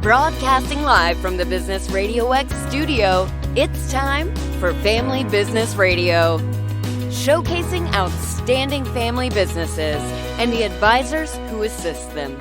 Broadcasting live from the Business Radio X studio, it's time for Family Business Radio. Showcasing outstanding family businesses and the advisors who assist them.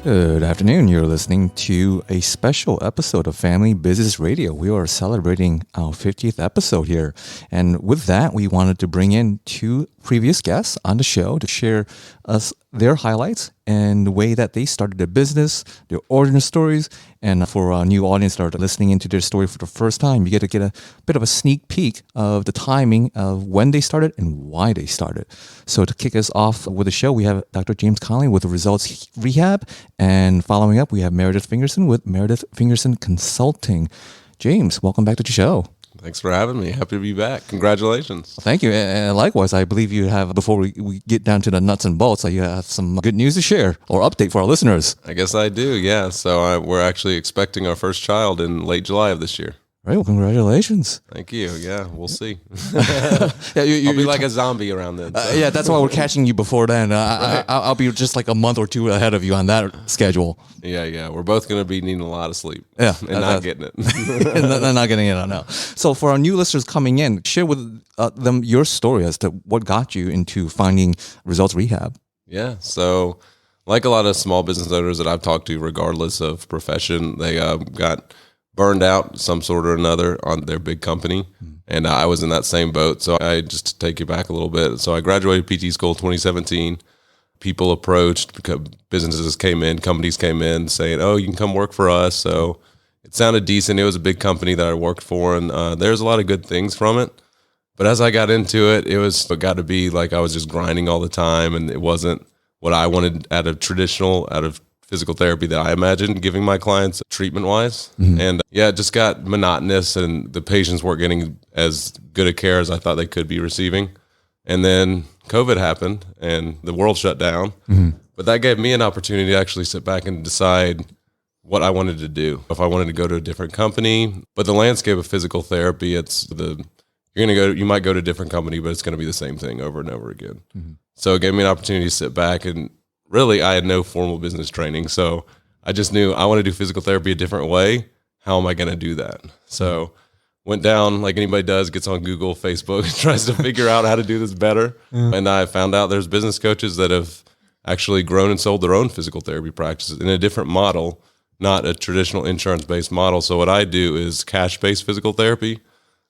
Good afternoon. You're listening to a special episode of Family Business Radio. We are celebrating our 50th episode here. And with that, we wanted to bring in two previous guests on the show to share us their highlights and the way that they started their business, their origin stories. And for our new audience that are listening into their story for the first time, you get to get a bit of a sneak peek of the timing of when they started and why they started. So to kick us off with the show, we have Dr. James Conley with the Results Rehab. And following up, we have Meredith Fingerson with Meredith Fingerson Consulting. James, welcome back to the show. Thanks for having me. Happy to be back. Congratulations. Thank you. And likewise, I believe you have, before we get down to the nuts and bolts, you have some good news to share or update for our listeners. I guess I do, yeah. So we're actually expecting our first child in late July of this year. Right. Well, congratulations. Thank you. Yeah, we'll see. Yeah, I'll be like a zombie around then. So. Yeah, that's why we're catching you before then. I'll be just like a month or two ahead of you on that schedule. Yeah. We're both going to be needing a lot of sleep. Yeah. And not getting it. Not getting it, I know. So for our new listeners coming in, share with them your story as to what got you into finding Results Rehab. Yeah. So like a lot of small business owners that I've talked to, regardless of profession, they got burned out some sort or another on their big company. And I was in that same boat. So I just to take you back a little bit. So I graduated PT school 2017. People approached, because businesses came in, companies came in saying, oh, you can come work for us. So it sounded decent. It was a big company that I worked for, and there's a lot of good things from it. But as I got into it, it got to be like I was just grinding all the time, and it wasn't what I wanted out of physical therapy that I imagined giving my clients treatment-wise. Mm-hmm. And it just got monotonous, and the patients weren't getting as good a care as I thought they could be receiving. And then COVID happened, and the world shut down. Mm-hmm. But that gave me an opportunity to actually sit back and decide what I wanted to do. If I wanted to go to a different company, but the landscape of physical therapy, you might go to a different company, but it's going to be the same thing over and over again. Mm-hmm. So it gave me an opportunity to sit back, and really, I had no formal business training, so I just knew I want to do physical therapy a different way. How am I going to do that? So went down like anybody does, gets on Google, Facebook, and tries to figure out how to do this better. Mm. And I found out there's business coaches that have actually grown and sold their own physical therapy practices in a different model, not a traditional insurance-based model. So what I do is cash-based physical therapy,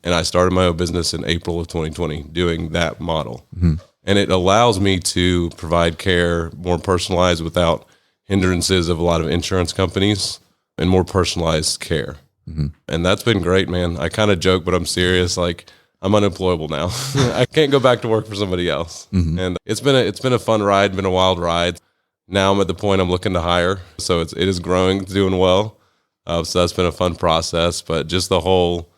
and I started my own business in April of 2020 doing that model. Mm-hmm. And it allows me to provide care more personalized without hindrances of a lot of insurance companies and more personalized care. Mm-hmm. And that's been great, man. I kind of joke, but I'm serious. Like, I'm unemployable now. I can't go back to work for somebody else. Mm-hmm. And it's been a fun ride, been a wild ride. Now I'm at the point I'm looking to hire. So it is growing, it's doing well. So that's been a fun process. But just the whole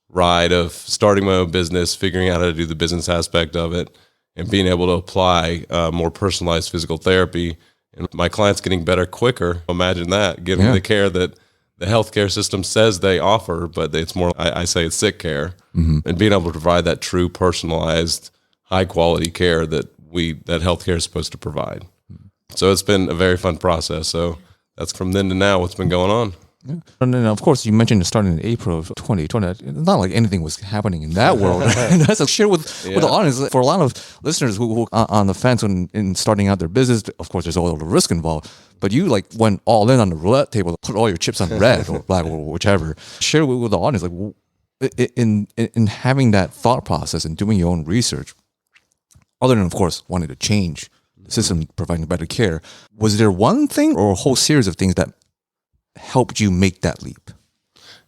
ride of starting my own business, figuring out how to do the business aspect of it, and being able to apply more personalized physical therapy, and my clients getting better quicker. Imagine that, giving the care that the healthcare system says they offer, but it's more, I say it's sick care, mm-hmm. and being able to provide that true personalized, high quality care that healthcare is supposed to provide. Mm-hmm. So it's been a very fun process. So that's from then to now what's been going on. Yeah. And then, of course, you mentioned it started in April of 2020. It's not like anything was happening in that world. And that's a share with the audience. For a lot of listeners who are on the fence in starting out their business, of course, there's all the risk involved. But you went all in on the roulette table, put all your chips on red or black or whichever. Share with the audience, in having that thought process and doing your own research, other than, of course, wanting to change the system, providing better care, was there one thing or a whole series of things that helped you make that leap?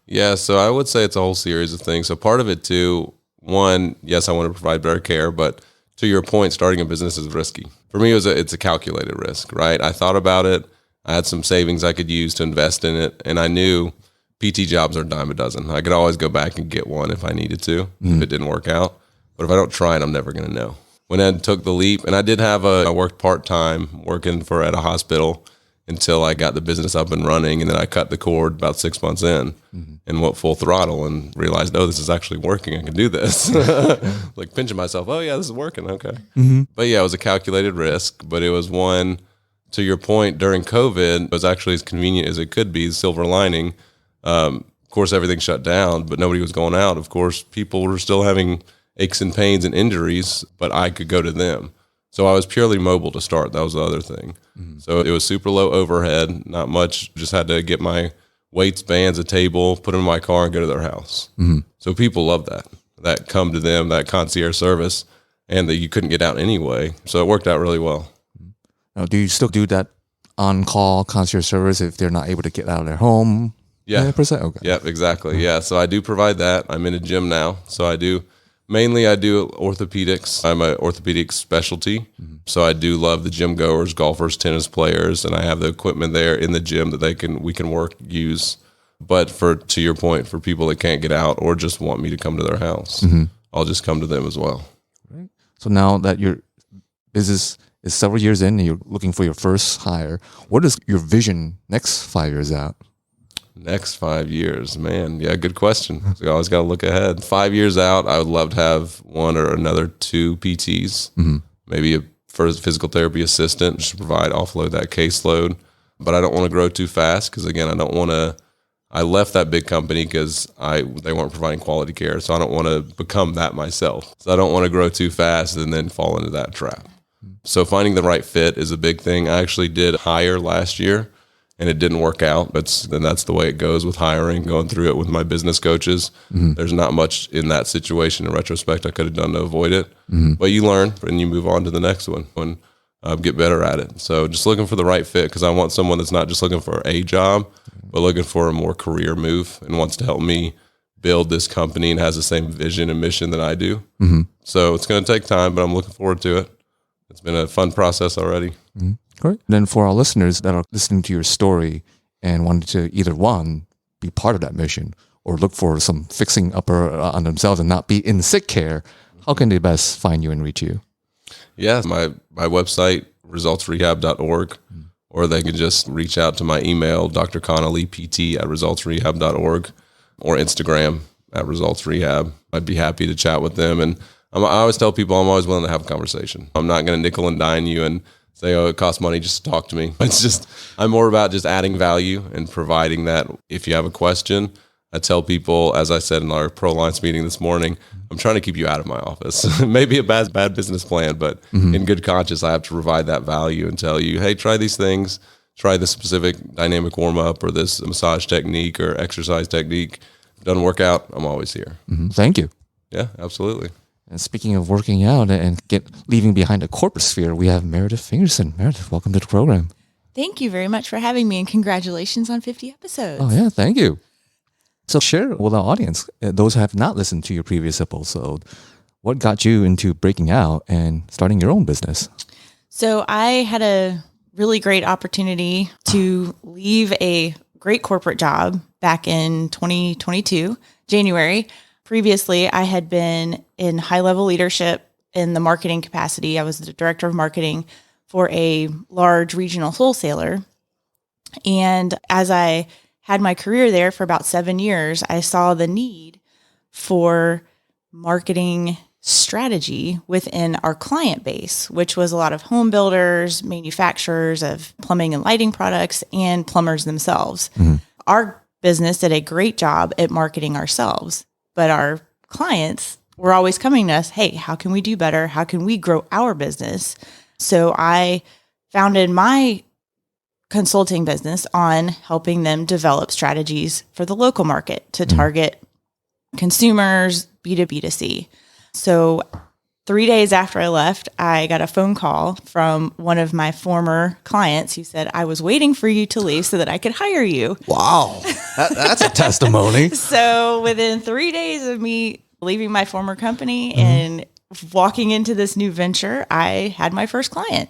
Yeah, so I would say it's a whole series of things. So part of it too, one, yes, I want to provide better care, but to your point, starting a business is risky. For me, it's a calculated risk, right? I thought about it. I had some savings I could use to invest in it, and I knew PT jobs are a dime a dozen. I could always go back and get one if I needed to, if it didn't work out. But if I don't try it, I'm never going to know. When I took the leap, and I worked part-time working at a hospital until I got the business up and running, and then I cut the cord about 6 months in and went full throttle and realized, oh, this is actually working. I can do this. Like pinching myself, oh yeah, this is working. Okay. Mm-hmm. But yeah, it was a calculated risk, but it was one to your point, during COVID, it was actually as convenient as it could be, the silver lining. Of course, everything shut down, but nobody was going out. Of course, people were still having aches and pains and injuries, but I could go to them. So I was purely mobile to start. That was the other thing. So it was super low overhead, not much. Just had to get my weights, bands, a table, put them in my car and go to their house. So people love that come to them, that concierge service, and that you couldn't get out anyway. So it worked out really well. Now, do you still do that on-call concierge service if they're not able to get out of their home? Yeah. 100%? Okay. Yep, exactly. Yeah. So I do provide that. I'm in a gym now. So I do orthopedics. I'm an orthopedic specialty. So I do love the gym goers, golfers, tennis players, and I have the equipment there in the gym that we can use. But to your point, for people that can't get out or just want me to come to their house, I'll just come to them as well. Right. So now that your business is several years in and you're looking for your first hire, what is your vision next 5 years out? Next 5 years, man. Yeah, good question. So you always got to look ahead. 5 years out, I would love to have one or another 2 PTs, maybe a first physical therapy assistant, just to offload that caseload. But I don't want to grow too fast because, again, I left that big company because they weren't providing quality care. So I don't want to become that myself. So I don't want to grow too fast and then fall into that trap. So finding the right fit is a big thing. I actually did hire last year, and it didn't work out. And that's the way it goes with hiring, going through it with my business coaches. There's not much in that situation in retrospect I could have done to avoid it. But you learn and you move on to the next one and get better at it. So just looking for the right fit, because I want someone that's not just looking for a job, but looking for a more career move and wants to help me build this company and has the same vision and mission that I do. So it's going to take time, but I'm looking forward to it. It's been a fun process already. Great. Then for our listeners that are listening to your story and wanted to either one, be part of that mission or look for some fixing up on themselves and not be in sick care, how can they best find you and reach you? Yeah, my website, resultsrehab.org, or they can just reach out to my email, drconnollypt@resultsrehab.org, or Instagram @resultsrehab. I'd be happy to chat with them. And I always tell people I'm always willing to have a conversation. I'm not going to nickel and dime you and say, oh, it costs money just to talk to me. It's just, I'm more about just adding value and providing that. If you have a question, I tell people, as I said in our ProLines meeting this morning, I'm trying to keep you out of my office. Maybe a bad business plan, but in good conscience, I have to provide that value and tell you, hey, try these things, try this specific dynamic warm-up or this massage technique or exercise technique. If it doesn't work out, I'm always here. Thank you. Yeah, absolutely. And speaking of working out and leaving behind the corporate sphere, we have Meredith Fingerson. Meredith, welcome to the program. Thank you very much for having me, and congratulations on 50 episodes. Oh, yeah, thank you. So share with our audience, those who have not listened to your previous episode, what got you into breaking out and starting your own business? So I had a really great opportunity to leave a great corporate job back in 2022, January. Previously, I had been in high-level leadership in the marketing capacity. I was the director of marketing for a large regional wholesaler. And as I had my career there for about 7 years, I saw the need for marketing strategy within our client base, which was a lot of home builders, manufacturers of plumbing and lighting products, and plumbers themselves. Our business did a great job at marketing ourselves, but our clients were always coming to us, hey, how can we do better? How can we grow our business? So I founded my consulting business on helping them develop strategies for the local market to target consumers, B2B2C. So 3 days after I left, I got a phone call from one of my former clients who said, I was waiting for you to leave so that I could hire you. Wow, that's a testimony. So within 3 days of me leaving my former company and walking into this new venture, I had my first client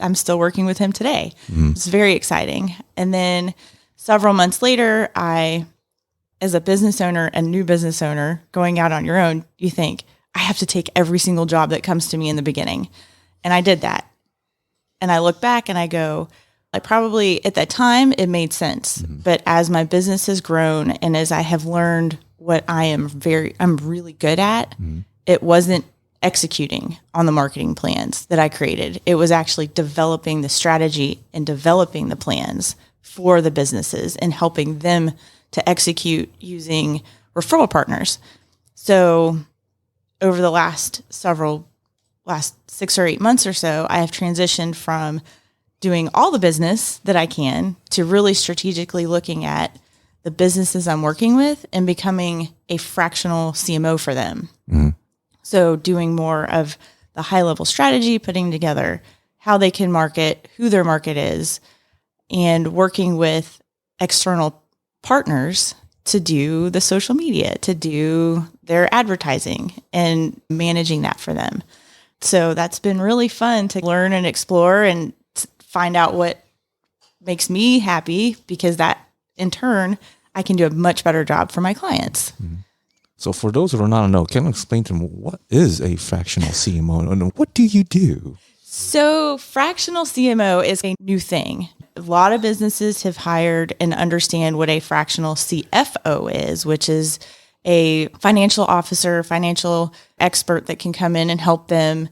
I'm still working with him today. It's very exciting. And then several months later, as a business owner and new business owner going out on your own, you think, I have to take every single job that comes to me in the beginning. And I did that. And I look back and I go, at that time, it made sense. But as my business has grown and as I have learned what I'm really good at, it wasn't executing on the marketing plans that I created. It was actually developing the strategy and developing the plans for the businesses and helping them to execute using referral partners. So over the last 6 or 8 months or so, I have transitioned from doing all the business that I can to really strategically looking at the businesses I'm working with and becoming a fractional CMO for them. Mm-hmm. So doing more of the high level strategy, putting together how they can market, who their market is, and working with external partners to do the social media, to do their advertising and managing that for them. So that's been really fun to learn and explore and find out what makes me happy, because that in turn, I can do a much better job for my clients. Mm-hmm. So for those who do not know, can you explain to them what is a fractional CMO and what do you do? So fractional CMO is a new thing. A lot of businesses have hired and understand what a fractional CFO is, which is a financial officer, financial expert that can come in and help them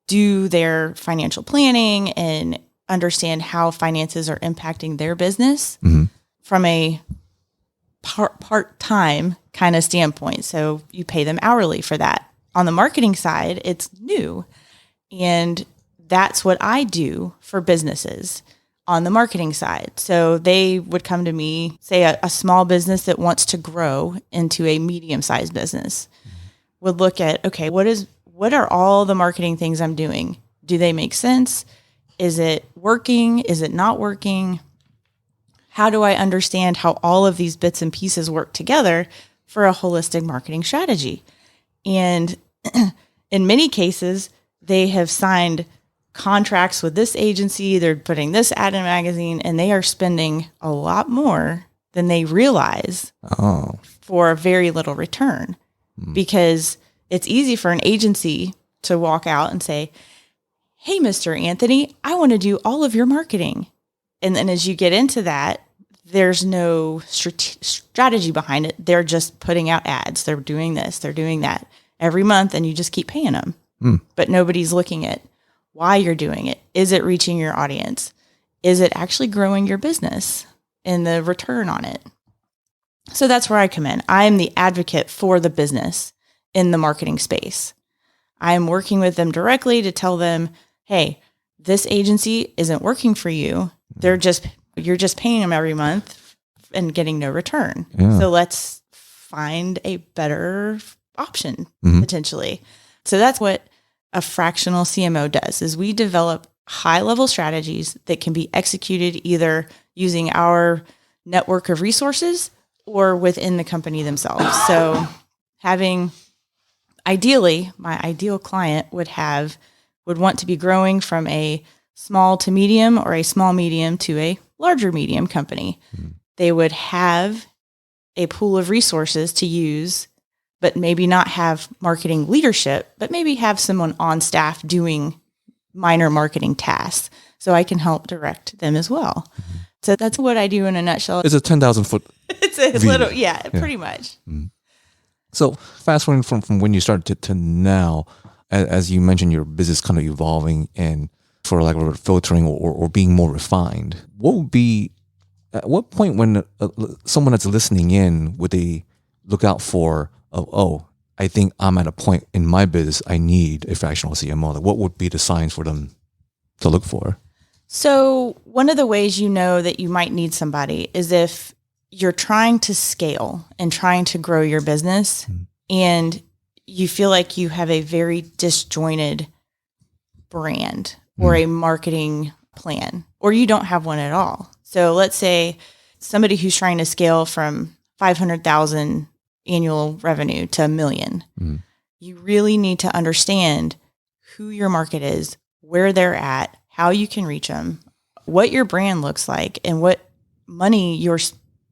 do their financial planning and understand how finances are impacting their business from a part-time kind of standpoint. So you pay them hourly for that. On the marketing side, it's new. And that's what I do for businesses on the marketing side. So they would come to me, say a small business that wants to grow into a medium-sized business, would look at, okay, what are all the marketing things I'm doing? Do they make sense? Is it working? Is it not working? How do I understand how all of these bits and pieces work together for a holistic marketing strategy? And in many cases, they have signed contracts with this agency, they're putting this ad in a magazine, and they are spending a lot more than they realize for very little return. Because it's easy for an agency to walk out and say, hey, Mr. Anthony, I want to do all of your marketing. And then as you get into that, there's no strategy behind it. They're just putting out ads. They're doing this, they're doing that every month, and you just keep paying them. But nobody's looking at why you're doing it. Is it reaching your audience? Is it actually growing your business and the return on it? So that's where I come in. I'm the advocate for the business in the marketing space. I'm working with them directly to tell them, hey, this agency isn't working for you. You're just paying them every month and getting no return. Yeah. So let's find a better option potentially. So that's what a fractional CMO does, is we develop high-level strategies that can be executed either using our network of resources or within the company themselves. So ideally, my ideal client would want to be growing from a small to medium or a small medium to a larger medium company. They would have a pool of resources to use, but maybe not have marketing leadership, but maybe have someone on staff doing minor marketing tasks. So I can help direct them as well. So that's what I do in a nutshell. It's a 10,000 foot. It's a view. little, yeah, pretty much. So fast forwarding from when you started to now, as you mentioned, your business kind of evolving and for like filtering or being more refined. What would be, at what point when someone that's listening in, would they look out for, I think I'm at a point in my business, I need a fractional CMO. Like, what would be the signs for them to look for? So one of the ways you know that you might need somebody is if you're trying to scale and trying to grow your business and you feel like you have a very disjointed brand or a marketing plan, or you don't have one at all. So let's say somebody who's trying to scale from 500,000 annual revenue to $1 million. You really need to understand who your market is, where they're at, how you can reach them, what your brand looks like, and what money you're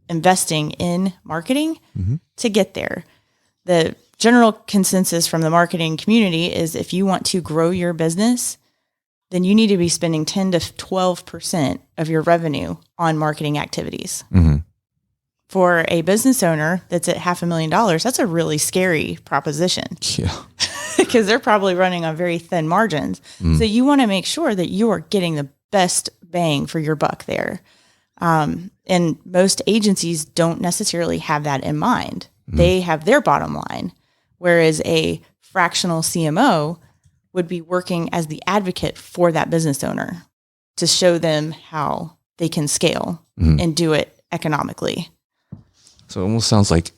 investing in marketing to get there. The general consensus from the marketing community is if you want to grow your business, then you need to be spending 10 to 12% of your revenue on marketing activities. For a business owner that's at $500,000, that's a really scary proposition. Yeah. because they're probably running on very thin margins. So you want to make sure that you are getting the best bang for your buck there. And most agencies don't necessarily have that in mind. They have their bottom line, whereas a fractional CMO would be working as the advocate for that business owner to show them how they can scale and do it economically. So it almost sounds like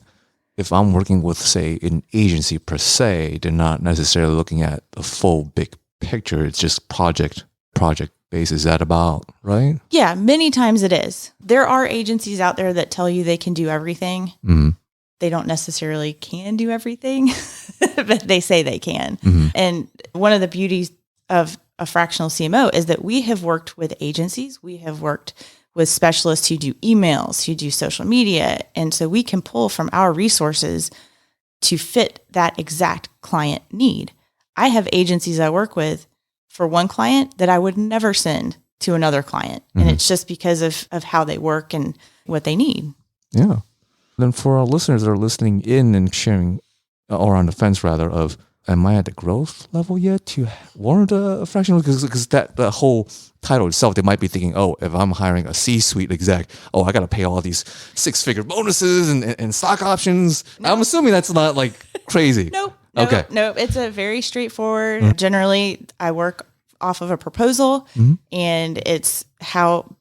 if I'm working with, say, an agency per se, they're not necessarily looking at the full big picture. It's just project base. Is that about right? Yeah, many times it is. There are agencies out there that tell you they can do everything. They don't necessarily can do everything, but they say they can. And one of the beauties of a fractional CMO is that we have worked with agencies. We have worked with specialists who do emails, who do social media. And so we can pull from our resources to fit that exact client need. I have agencies I work with for one client that I would never send to another client. And it's just because of how they work and what they need. Yeah. Then for our listeners that are listening in and sharing, or on the fence rather, of am I at the growth level yet to warrant a fractional? Because that the whole title itself, they might be thinking, oh, if I'm hiring a C-suite exec, oh, I got to pay all these 6-figure bonuses and stock options. No. I'm assuming that's not like crazy. Nope. Okay. No, it's a very straightforward. Generally, I work off of a proposal, and it's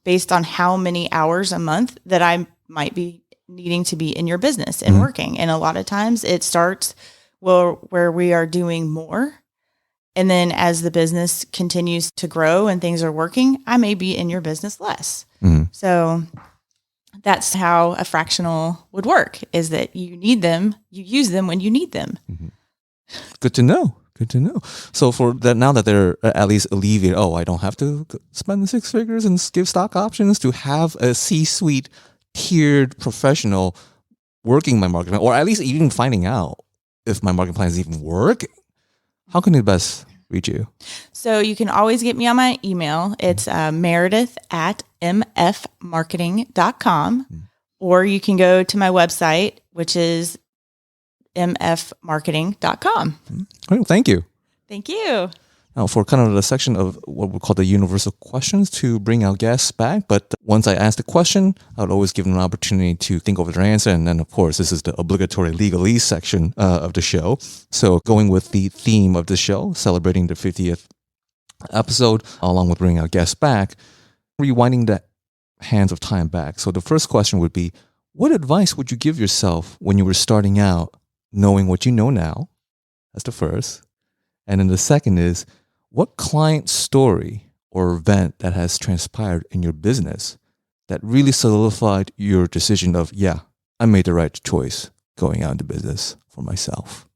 based on how many hours a month that I might be needing to be in your business and working. And a lot of times it starts where we are doing more. And then as the business continues to grow and things are working, I may be in your business less. So that's how a fractional would work, is that you need them, you use them when you need them. Good to know. So for that, now that they're at least alleviated, I don't have to spend the 6 figures and give stock options to have a C-suite tiered professional working my marketing, or at least even finding out if my marketing plan is even working. How can they best reach you? So you can always get me on my email. It's meredith@mfmarketing.com, or you can go to my website, which is mfmarketing.com. Well, thank you. Thank you. Now, for kind of the section of what we call the universal questions to bring our guests back. But once I ask the question, I would always give them an opportunity to think over their answer. And then, of course, this is the obligatory legalese section of the show. So going with the theme of the show, celebrating the 50th episode, along with bringing our guests back, rewinding the hands of time back. So the first question would be, what advice would you give yourself when you were starting out, knowing what you know now? That's the first. And then the second is, what client story or event that has transpired in your business that really solidified your decision of, yeah, I made the right choice going out into business for myself?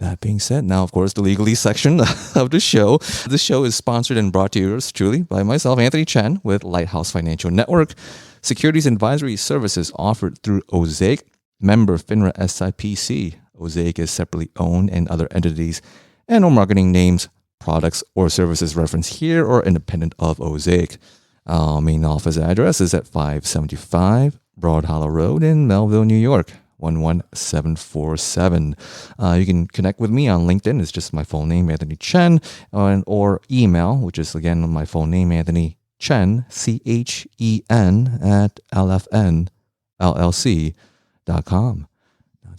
That being said, now, of course, the legalese section of the show. This show is sponsored and brought to yours truly by myself, Anthony Chen, with Lighthouse Financial Network, securities advisory services offered through Osaic, member FINRA SIPC. Osaic is separately owned, and other entities and or marketing names, products, or services referenced here are independent of Osaic. Main office address is at 575 Broad Hollow Road in Melville, New York, 11747. You can connect with me on LinkedIn. It's just my full name, Anthony Chen, or email, which is again my full name, Anthony Chen, CHEN at LFNLLC.com.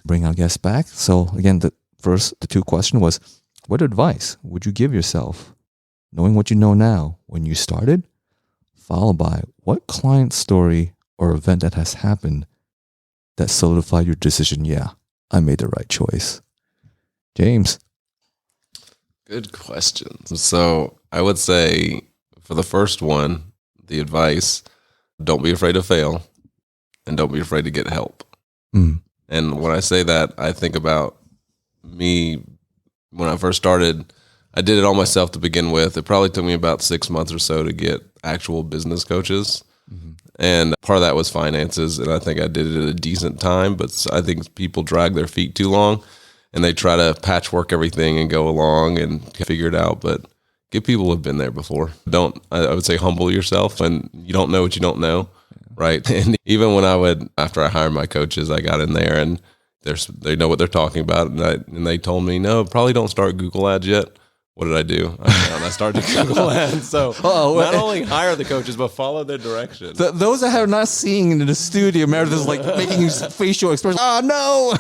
Bring our guests back. So again, the two question was, what advice would you give yourself knowing what you know now when you started? Followed by, what client story or event that has happened that solidified your decision? Yeah, I made the right choice. James. Good question. So I would say for the first one, the advice, don't be afraid to fail and don't be afraid to get help. And when I say that, I think about me when I first started. I did it all myself to begin with. It probably took me about 6 months or so to get actual business coaches. And part of that was finances. And I think I did it at a decent time, but I think people drag their feet too long and they try to patchwork everything and go along and figure it out. But get people who have been there before. I would say humble yourself, and you don't know what you don't know. Right. And even when after I hired my coaches, I got in there and, they know what they're talking about. And they told me, no, probably don't start Google ads yet. What did I do? I started Google ads. So not only hire the coaches, but follow their directions. Those that have not seen in the studio, Meredith's like making facial expressions. Oh, no.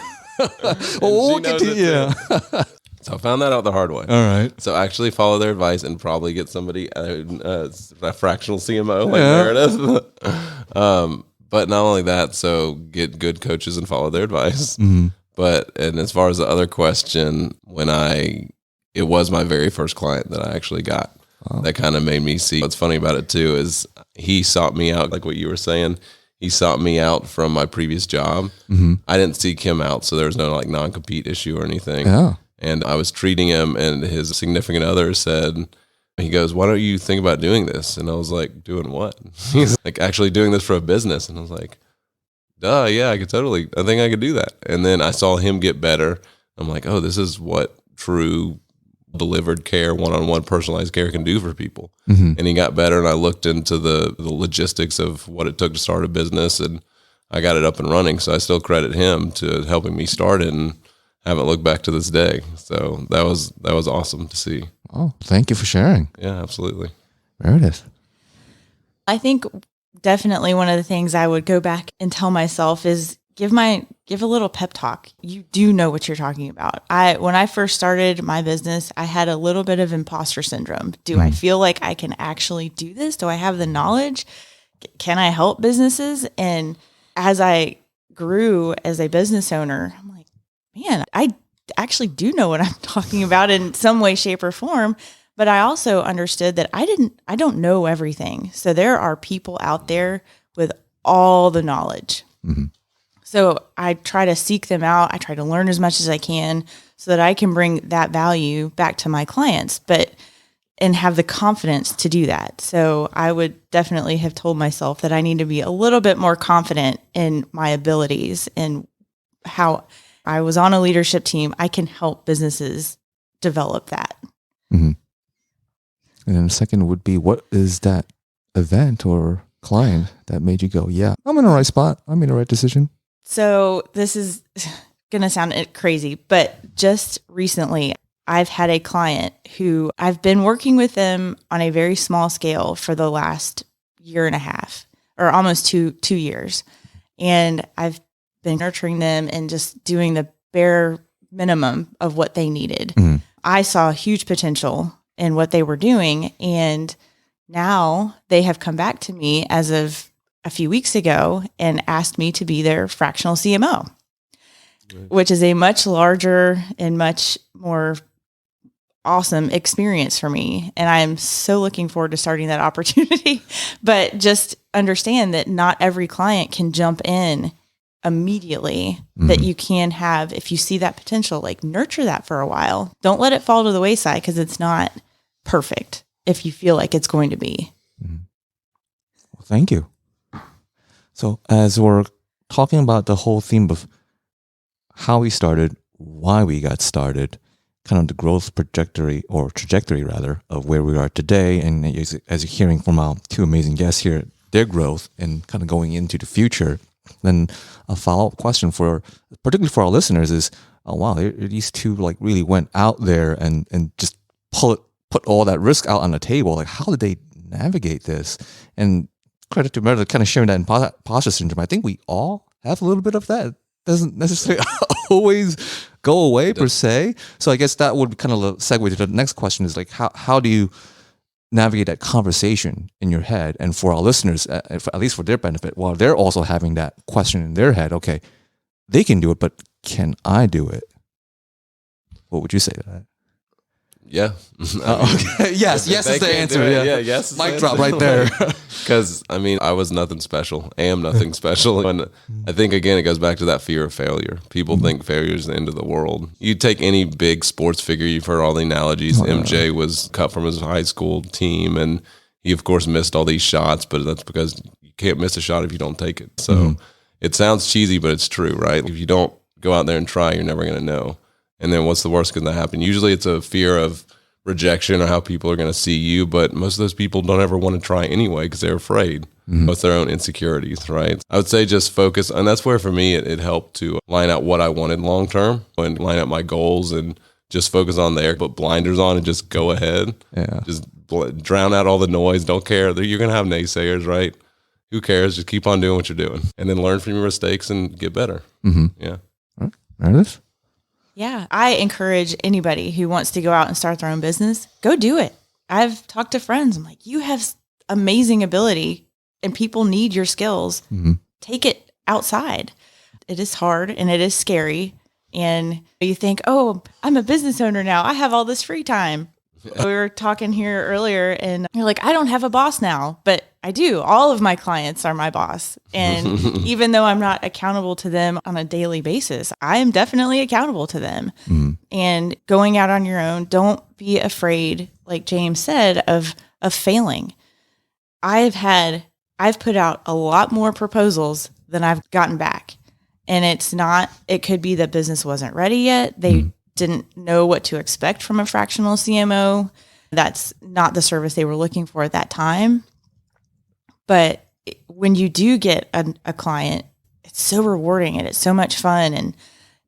Well, we'll get to you. So I found that out the hard way. All right. So actually follow their advice and probably get somebody, a fractional CMO like Meredith. But not only that, so get good coaches and follow their advice. Mm-hmm. And as far as the other question, it was my very first client that I actually got. Wow. That kind of made me see. What's funny about it too is he sought me out, like what you were saying. He sought me out from my previous job. Mm-hmm. I didn't seek him out, so there was no like non-compete issue or anything. Yeah. And I was treating him, and his significant other said, he goes, why don't you think about doing this? And I was like, doing what? He's like, actually doing this for a business. And I was like, duh, yeah, I think I could do that. And then I saw him get better. I'm like, oh, this is what true delivered care, one-on-one personalized care can do for people. Mm-hmm. And he got better, and I looked into the logistics of what it took to start a business, and I got it up and running. So I still credit him to helping me start it, and haven't looked back to this day. So that was awesome to see. Oh, thank you for sharing. Yeah, absolutely. Meredith. I think definitely one of the things I would go back and tell myself is give a little pep talk. You do know what you're talking about. When I first started my business, I had a little bit of imposter syndrome. Do I feel like I can actually do this? Do I have the knowledge? Can I help businesses? And as I grew as a business owner, I'm like, man, I actually do know what I'm talking about in some way, shape, or form. But I also understood that I don't know everything. So there are people out there with all the knowledge. Mm-hmm. So I try to seek them out. I try to learn as much as I can so that I can bring that value back to my clients, and have the confidence to do that. So I would definitely have told myself that I need to be a little bit more confident in my abilities and how I was on a leadership team. I can help businesses develop that. Mm-hmm. And then the second would be, what is that event or client that made you go, yeah, I'm in the right spot. I made the right decision. So this is going to sound crazy, but just recently I've had a client who I've been working with them on a very small scale for the last year and a half, or almost two years. And I've been nurturing them and just doing the bare minimum of what they needed. Mm-hmm. I saw huge potential in what they were doing. And now they have come back to me as of a few weeks ago and asked me to be their fractional CMO, which is a much larger and much more awesome experience for me. And I am so looking forward to starting that opportunity, but just understand that not every client can jump in immediately. Mm-hmm. That you can have, if you see that potential, like nurture that for a while. Don't let it fall to the wayside because it's not perfect if you feel like it's going to be. Mm-hmm. Well, thank you. So as we're talking about the whole theme of how we started, why we got started, kind of the growth trajectory rather, of where we are today, and as you're hearing from our two amazing guests here, their growth and kind of going into the future, then a follow-up question particularly for our listeners is, oh wow, these two like really went out there and just put all that risk out on the table. Like, how did they navigate this? And credit to Meredith kind of sharing that imposter syndrome. I think we all have a little bit of that. It doesn't necessarily always go away per se. So I guess that would kind of segue to the next question is like, how do you navigate that conversation in your head? And for our listeners, at least for their benefit, while they're also having that question in their head, okay, they can do it, but can I do it? What would you say to that? Yeah. Okay. Yes is the answer. Yeah, yes. Mic drop right there. Because, I was nothing special. I am nothing special. And I think, again, it goes back to that fear of failure. People think failure is the end of the world. You take any big sports figure, you've heard all the analogies. MJ was cut from his high school team, and he, of course, missed all these shots, but that's because you can't miss a shot if you don't take it. So it sounds cheesy, but it's true, right? If you don't go out there and try, you're never going to know. And then what's the worst going to happen? Usually it's a fear of rejection or how people are going to see you. But most of those people don't ever want to try anyway because they're afraid with their own insecurities, right? I would say just focus. And that's where for me, it helped to line out what I wanted long term and line out my goals and just focus on there, put blinders on and just go ahead. Yeah. Just drown out all the noise. Don't care. You're going to have naysayers, right? Who cares? Just keep on doing what you're doing and then learn from your mistakes and get better. Yeah. All right. Meredith? Yeah, I encourage anybody who wants to go out and start their own business, go do it. I've talked to friends. I'm like, you have amazing ability and people need your skills. Take it outside. It is hard and it is scary. And you think, oh, I'm a business owner now. I have all this free time. We were talking here earlier and you're like, I don't have a boss now, but I do. All of my clients are my boss. And even though I'm not accountable to them on a daily basis, I am definitely accountable to them. And going out on your own, don't be afraid, like James said, of failing. I've put out a lot more proposals than I've gotten back. And it could be that business wasn't ready yet. They didn't know what to expect from a fractional CMO. That's not the service they were looking for at that time. But when you do get a client, it's so rewarding and it's so much fun. And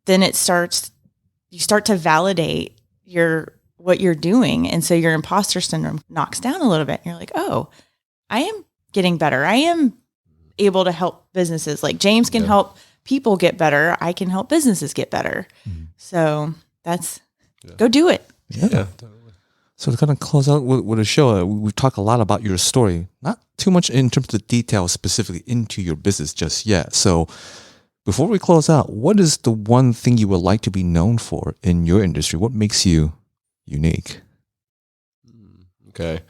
then you start to validate what you're doing. And so your imposter syndrome knocks down a little bit. And you're like, oh, I am getting better. I am able to help businesses. Like James can help people get better. I can help businesses get better. So go do it. Yeah. Totally. So to kind of close out with a show, we've talked a lot about your story, not too much in terms of the details specifically into your business just yet. So before we close out, what is the one thing you would like to be known for in your industry? What makes you unique? Okay.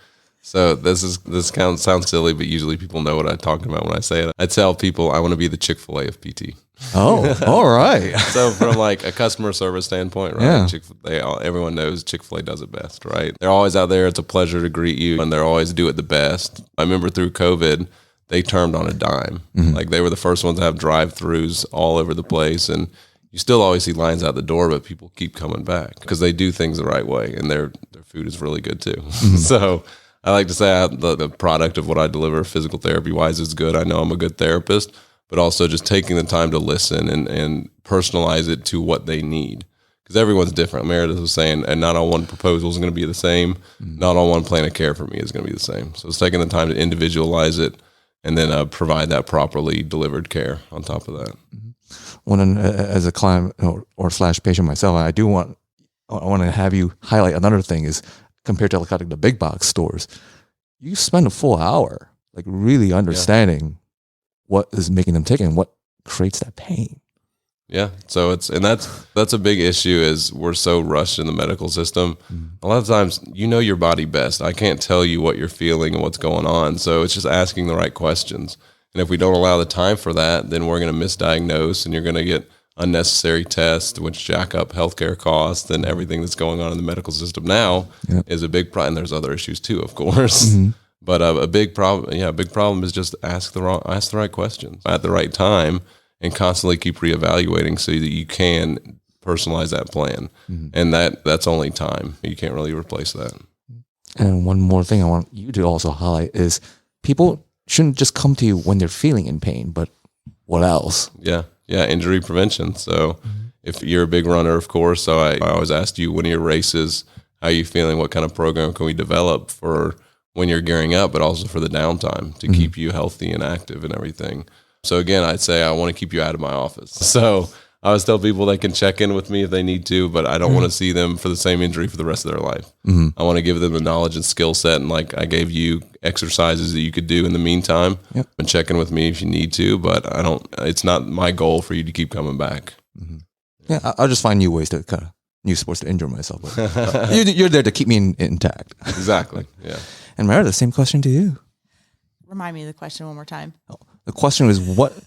So this sounds silly, but usually people know what I'm talking about when I say it. I tell people I want to be the Chick-fil-A of PT. Oh, all right. So from like a customer service standpoint, right? Yeah. Everyone knows Chick-fil-A does it best, right? They're always out there. It's a pleasure to greet you, and they always do it the best. I remember through COVID, they turned on a dime. Like they were the first ones to have drive-throughs all over the place, and you still always see lines out the door, but people keep coming back because they do things the right way, and their food is really good too. So I like to say the product of what I deliver physical therapy wise is good. I know I'm a good therapist, but also just taking the time to listen and personalize it to what they need. Because everyone's different. Meredith was saying, and not on one proposal is going to be the same. Not on one plan of care for me is going to be the same. So it's taking the time to individualize it and then provide that properly delivered care on top of that. When as a client or / patient myself, I want to have you highlight another thing is compared to like the big box stores, you spend a full hour like really understanding what is making them tick and what creates that pain. Yeah. So that's a big issue is we're so rushed in the medical system. A lot of times, you know your body best. I can't tell you what you're feeling and what's going on. So it's just asking the right questions. And if we don't allow the time for that, then we're going to misdiagnose and you're going to get unnecessary tests, which jack up healthcare costs and everything that's going on in the medical system now is a big problem. And there's other issues too, of course. But a big problem is just ask the right questions at the right time and constantly keep reevaluating so that you can personalize that plan. And that's only time. You can't really replace that. And one more thing I want you to also highlight is people shouldn't just come to you when they're feeling in pain, but what else? Yeah, injury prevention. So if you're a big runner, of course, so I always ask you, when are your races? How are you feeling? What kind of program can we develop for when you're gearing up, but also for the downtime to keep you healthy and active and everything? So again, I'd say I want to keep you out of my office. So I always tell people they can check in with me if they need to, but I don't want to see them for the same injury for the rest of their life. I want to give them the knowledge and skill set. And like I gave you exercises that you could do in the meantime and check in with me if you need to, but it's not my goal for you to keep coming back. Yeah. I'll just find new ways to kind of new sports to injure myself. But, you're there to keep me intact. Exactly. Yeah. And Meredith, same question to you. Remind me of the question one more time. The question was, what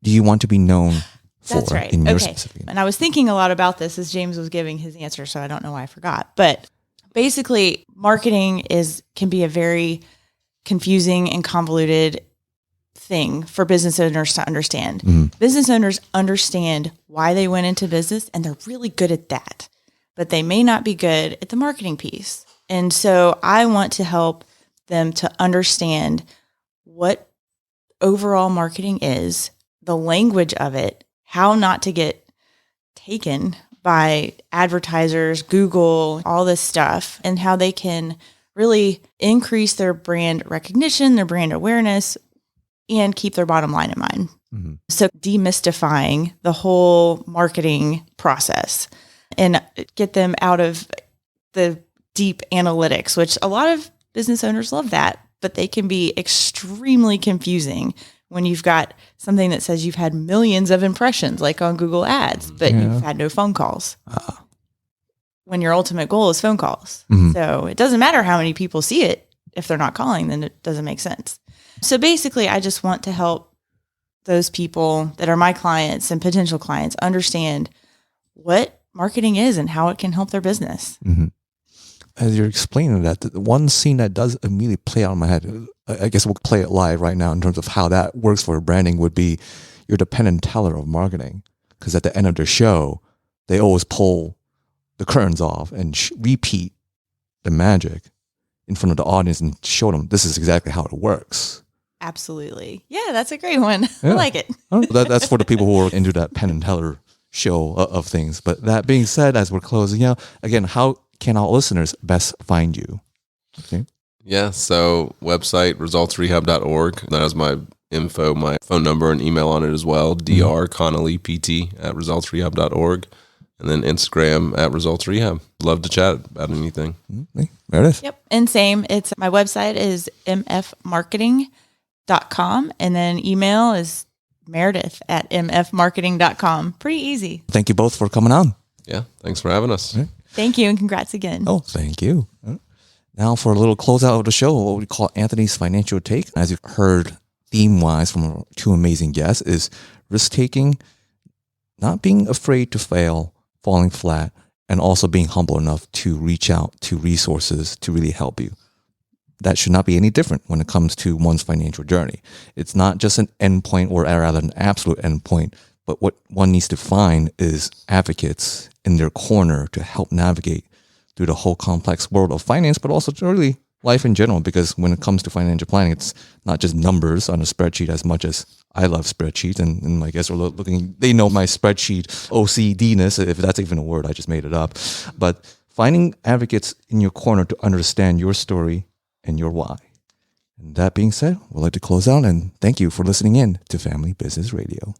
do you want to be known for? That's right. In your Okay. specific? And I was thinking a lot about this as James was giving his answer, so I don't know why I forgot. But basically, marketing can be a very confusing and convoluted thing for business owners to understand. Business owners understand why they went into business, and they're really good at that. But they may not be good at the marketing piece. And so I want to help them to understand what overall marketing is, the language of it, how not to get taken by advertisers, Google, all this stuff, and how they can really increase their brand recognition, their brand awareness, and keep their bottom line in mind. Mm-hmm. So demystifying the whole marketing process and get them out of the deep analytics, which a lot of business owners love that, but they can be extremely confusing when you've got something that says you've had millions of impressions, like on Google Ads, but you've had no phone calls. When your ultimate goal is phone calls. Mm-hmm. So it doesn't matter how many people see it. If they're not calling, then it doesn't make sense. So basically, I just want to help those people that are my clients and potential clients understand what marketing is and how it can help their business. Mm-hmm. As you're explaining that, the one scene that does immediately play out in my head, I guess we'll play it live right now in terms of how that works for branding, would be you're the Penn and Teller of marketing. Because at the end of the show, they always pull the curtains off and repeat the magic in front of the audience and show them this is exactly how it works. Absolutely. Yeah, that's a great one. Yeah. I like it. That's for the people who are into that Penn and Teller show of things. But that being said, as we're closing out, again, how can our listeners best find you? Okay. Yeah, so website, resultsrehab.org. That has my info, my phone number and email on it as well, drconnollypt@resultsrehab.org. And then Instagram @resultsrehab. Love to chat about anything. Okay. Meredith? Yep. And same, it's my website is mfmarketing.com. And then email is meredith@mfmarketing.com. Pretty easy. Thank you both for coming on. Yeah, thanks for having us. Okay. Thank you and congrats again. Oh, thank you. Now for a little closeout of the show, what we call Anthony's financial take. As you've heard theme-wise from our two amazing guests, is risk-taking, not being afraid to fail, falling flat, and also being humble enough to reach out to resources to really help you. That should not be any different when it comes to one's financial journey. It's not just an endpoint, or rather an absolute endpoint, but what one needs to find is advocates in their corner to help navigate through the whole complex world of finance, but also really life in general, because when it comes to financial planning, it's not just numbers on a spreadsheet as much as I love spreadsheets. And my guests are looking, they know my spreadsheet OCD-ness, if that's even a word, I just made it up. But finding advocates in your corner to understand your story and your why. And that being said, we'd like to close out and thank you for listening in to Family Business Radio.